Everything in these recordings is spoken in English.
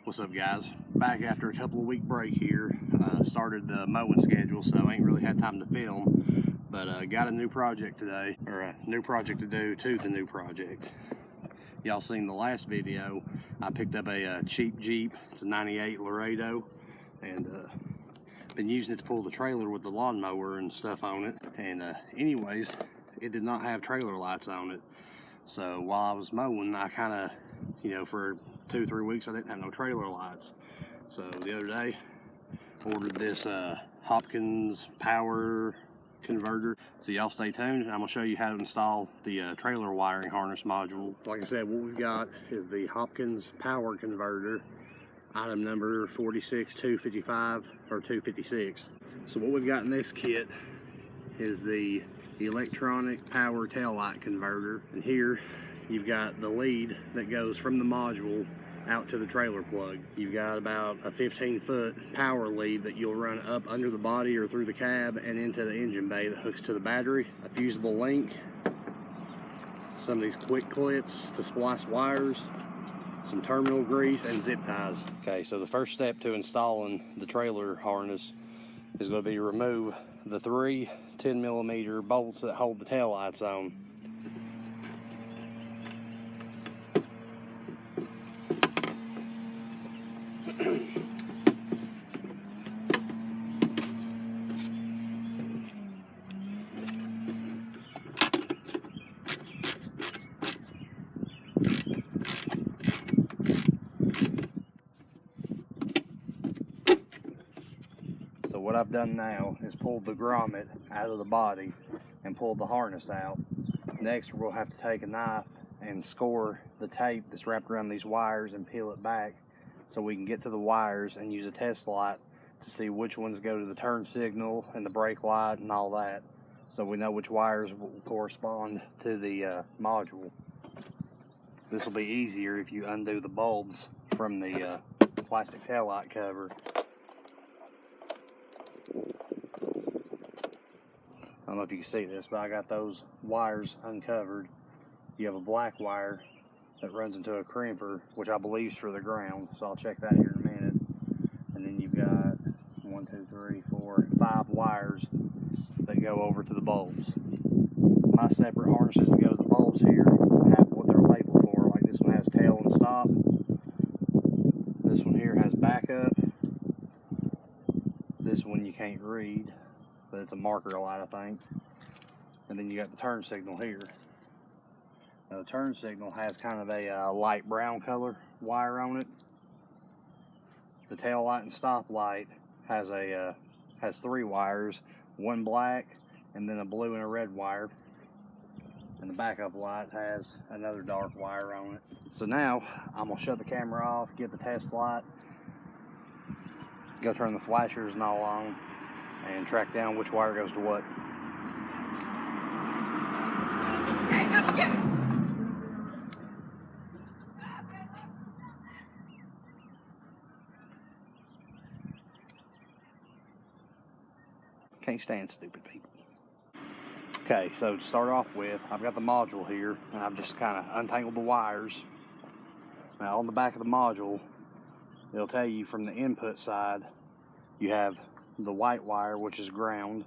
What's up, guys? Back after a couple of week break here. Started the mowing schedule, so I ain't really had time to film, but got a new project today, or a new project to do to the new project. Y'all seen the last video. I picked up a cheap Jeep. It's a 98 Laredo, and been using it to pull the trailer with the lawnmower and stuff on it. And anyways, it did not have trailer lights on it. So while I was mowing, I kind of, for 2-3 weeks I didn't have no trailer lights. So the other day ordered this HOPKINS power converter. So y'all stay tuned, and I'm gonna show you how to install the trailer wiring harness module. Like I said, what we've got is the HOPKINS power converter, item number 46255 or 256. So what we've got in this kit is the electronic power taillight converter, and here you've got the lead that goes from the module out to the trailer plug. You've got about a 15-foot power lead that you'll run up under the body or through the cab and into the engine bay that hooks to the battery, a fusible link, some of these quick clips to splice wires, some terminal grease, and zip ties. Okay, so the first step to installing the trailer harness is going to be remove the 3 10mm bolts that hold the taillights on. So what I've done now is pulled the grommet out of the body and pulled the harness out. Next, we'll have to take a knife and score the tape that's wrapped around these wires and peel it back so we can get to the wires and use a test light to see which ones go to the turn signal and the brake light and all that, so we know which wires will correspond to the module. This will be easier if you undo the bulbs from the plastic taillight cover. I don't know if you can see this, but I got those wires uncovered. You have a black wire that runs into a crimper, which I believe is for the ground, so I'll check that here in a minute. And then you've got 1, 2, 3, 4, 5 wires that go over to the bulbs. My separate harnesses that go to the bulbs here have what they're labeled for. Like this one has tail and stop. This one here has backup. This one you can't read, but it's a marker light, I think. And then you got the turn signal here. Now the turn signal has kind of a light brown color wire on it. The tail light and stop light has 3 wires, one black and then a blue and a red wire. And the backup light has another dark wire on it. So now I'm gonna shut the camera off, get the test light, go turn the flashers and all on, and track down which wire goes to what. Let's get it. Can't stand stupid people. Okay, so to start off with, I've got the module here, and I've just kind of untangled the wires. Now on the back of the module, it'll tell you from the input side, you have the white wire, which is ground.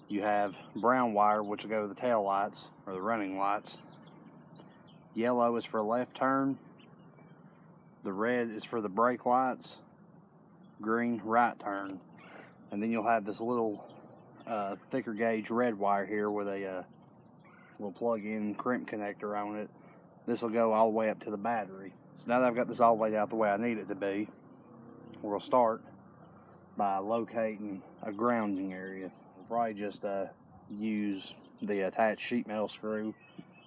You have brown wire, which will go to the tail lights, or the running lights. Yellow is for left turn. The red is for the brake lights. Green, right turn. And then you'll have this little thicker gauge red wire here with a little plug-in crimp connector on it. This will go all the way up to the battery. So now that I've got this all laid out the way I need it to be, we're going to start by locating a grounding area. We'll probably just use the attached sheet metal screw,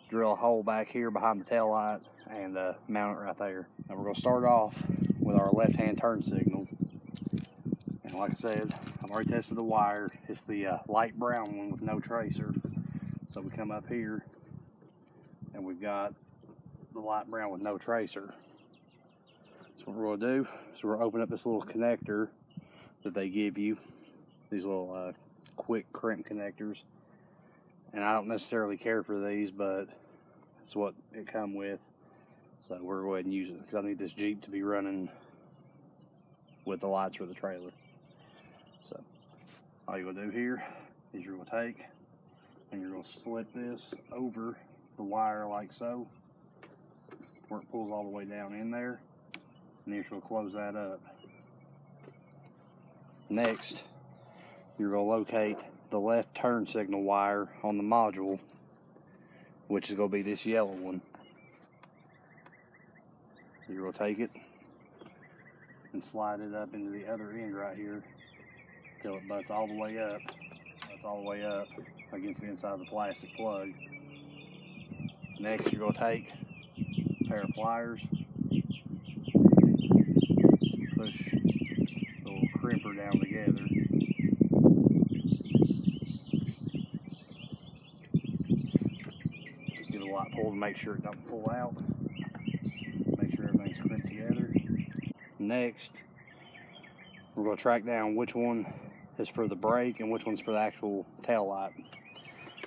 drill a hole back here behind the tail light, and mount it right there. Now we're going to start off with our left-hand turn signal. And like I said, I've already tested the wire. It's the light brown one with no tracer. So we come up here and we've got the light brown with no tracer. So what we're going to do is we're going to open up this little connector that they give you, these little quick crimp connectors. And I don't necessarily care for these, but that's what it come with. So we're going to go ahead and use it because I need this Jeep to be running with the lights for the trailer. So all you're going to do here is you're going to take and you're going to slip this over the wire like so, where it pulls all the way down in there, and then you're going to close that up. Next, you're going to locate the left turn signal wire on the module, which is going to be this yellow one. You're going to take it and slide it up into the other end right here till it butts all the way up. That's all the way up against the inside of the plastic plug. Next, you're going to take a pair of pliers, just push the little crimper down together. Give it a light pull to make sure it doesn't pull out. Make sure everything's crimped together. Next, we're going to track down which one is for the brake and which one's for the actual tail light.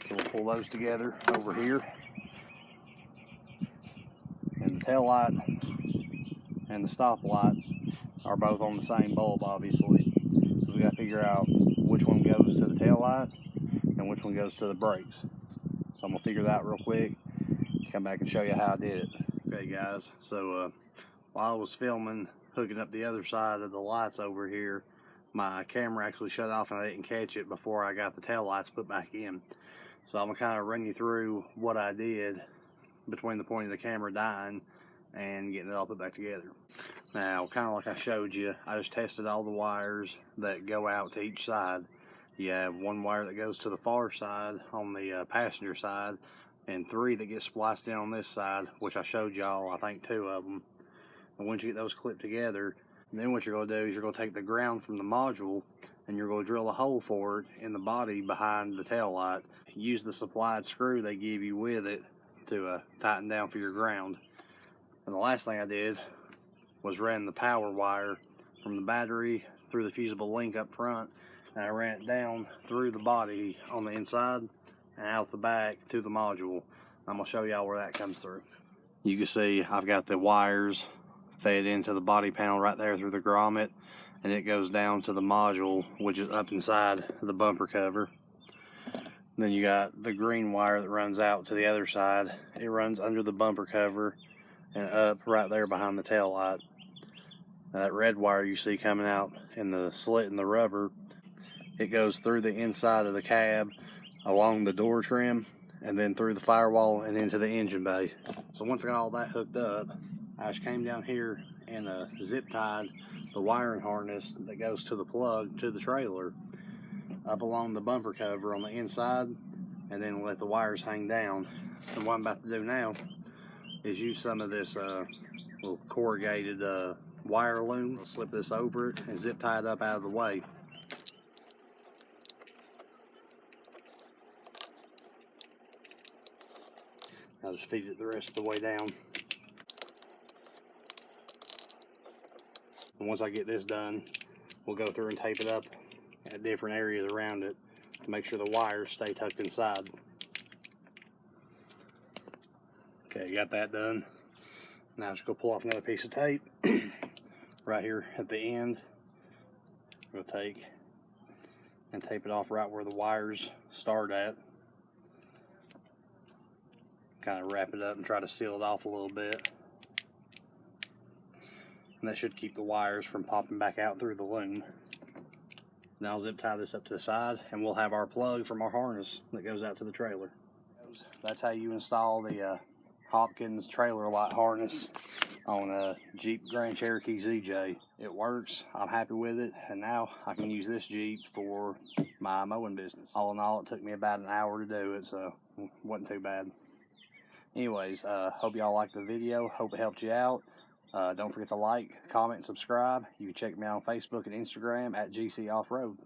So we'll pull those together over here. And the tail light and the stop light are both on the same bulb, obviously. So we got to figure out which one goes to the tail light and which one goes to the brakes. So I'm gonna figure that out real quick, come back and show you how I did it. Okay guys, so while I was filming, hooking up the other side of the lights over here, my camera actually shut off and I didn't catch it before I got the tail lights put back in. So I'm gonna kind of run you through what I did between the point of the camera dying and getting it all put back together. Now, kind of like I showed you, I just tested all the wires that go out to each side. You have one wire that goes to the far side on the passenger side, and 3 that get spliced in on this side, which I showed y'all, I think 2 of them. And once you get those clipped together, then what you're going to do is you're going to take the ground from the module and you're going to drill a hole for it in the body behind the tail light. Use the supplied screw they give you with it to tighten down for your ground. And the last thing I did was ran the power wire from the battery through the fusible link up front, and I ran it down through the body on the inside and out the back to the module. I'm going to show y'all where that comes through. You can see I've got the wires fed into the body panel right there through the grommet, and it goes down to the module, which is up inside the bumper cover. Then you got the green wire that runs out to the other side. It runs under the bumper cover and up right there behind the tail light. Now that red wire you see coming out in the slit in the rubber, it goes through the inside of the cab, along the door trim, and then through the firewall and into the engine bay. So once I got all that hooked up, I just came down here and zip tied the wiring harness that goes to the plug to the trailer up along the bumper cover on the inside, and then let the wires hang down. And what I'm about to do now is use some of this little corrugated wire loom. I'll slip this over it and zip tie it up out of the way. I'll just feed it the rest of the way down. And once I get this done, we'll go through and tape it up at different areas around it to make sure the wires stay tucked inside. Okay, got that done. Now just go pull off another piece of tape right here at the end. We'll take and tape it off right where the wires start at. Kind of wrap it up and try to seal it off a little bit. And that should keep the wires from popping back out through the loom. Now I'll zip tie this up to the side and we'll have our plug from our harness that goes out to the trailer. That's how you install the Hopkins trailer light harness on a Jeep Grand Cherokee ZJ. It works, I'm happy with it, and now I can use this Jeep for my mowing business. All in all, it took me about an hour to do it, so it wasn't too bad. Anyways, hope y'all liked the video, hope it helped you out. Don't forget to like, comment, and subscribe. You can check me out on Facebook and Instagram at GC Off-Road.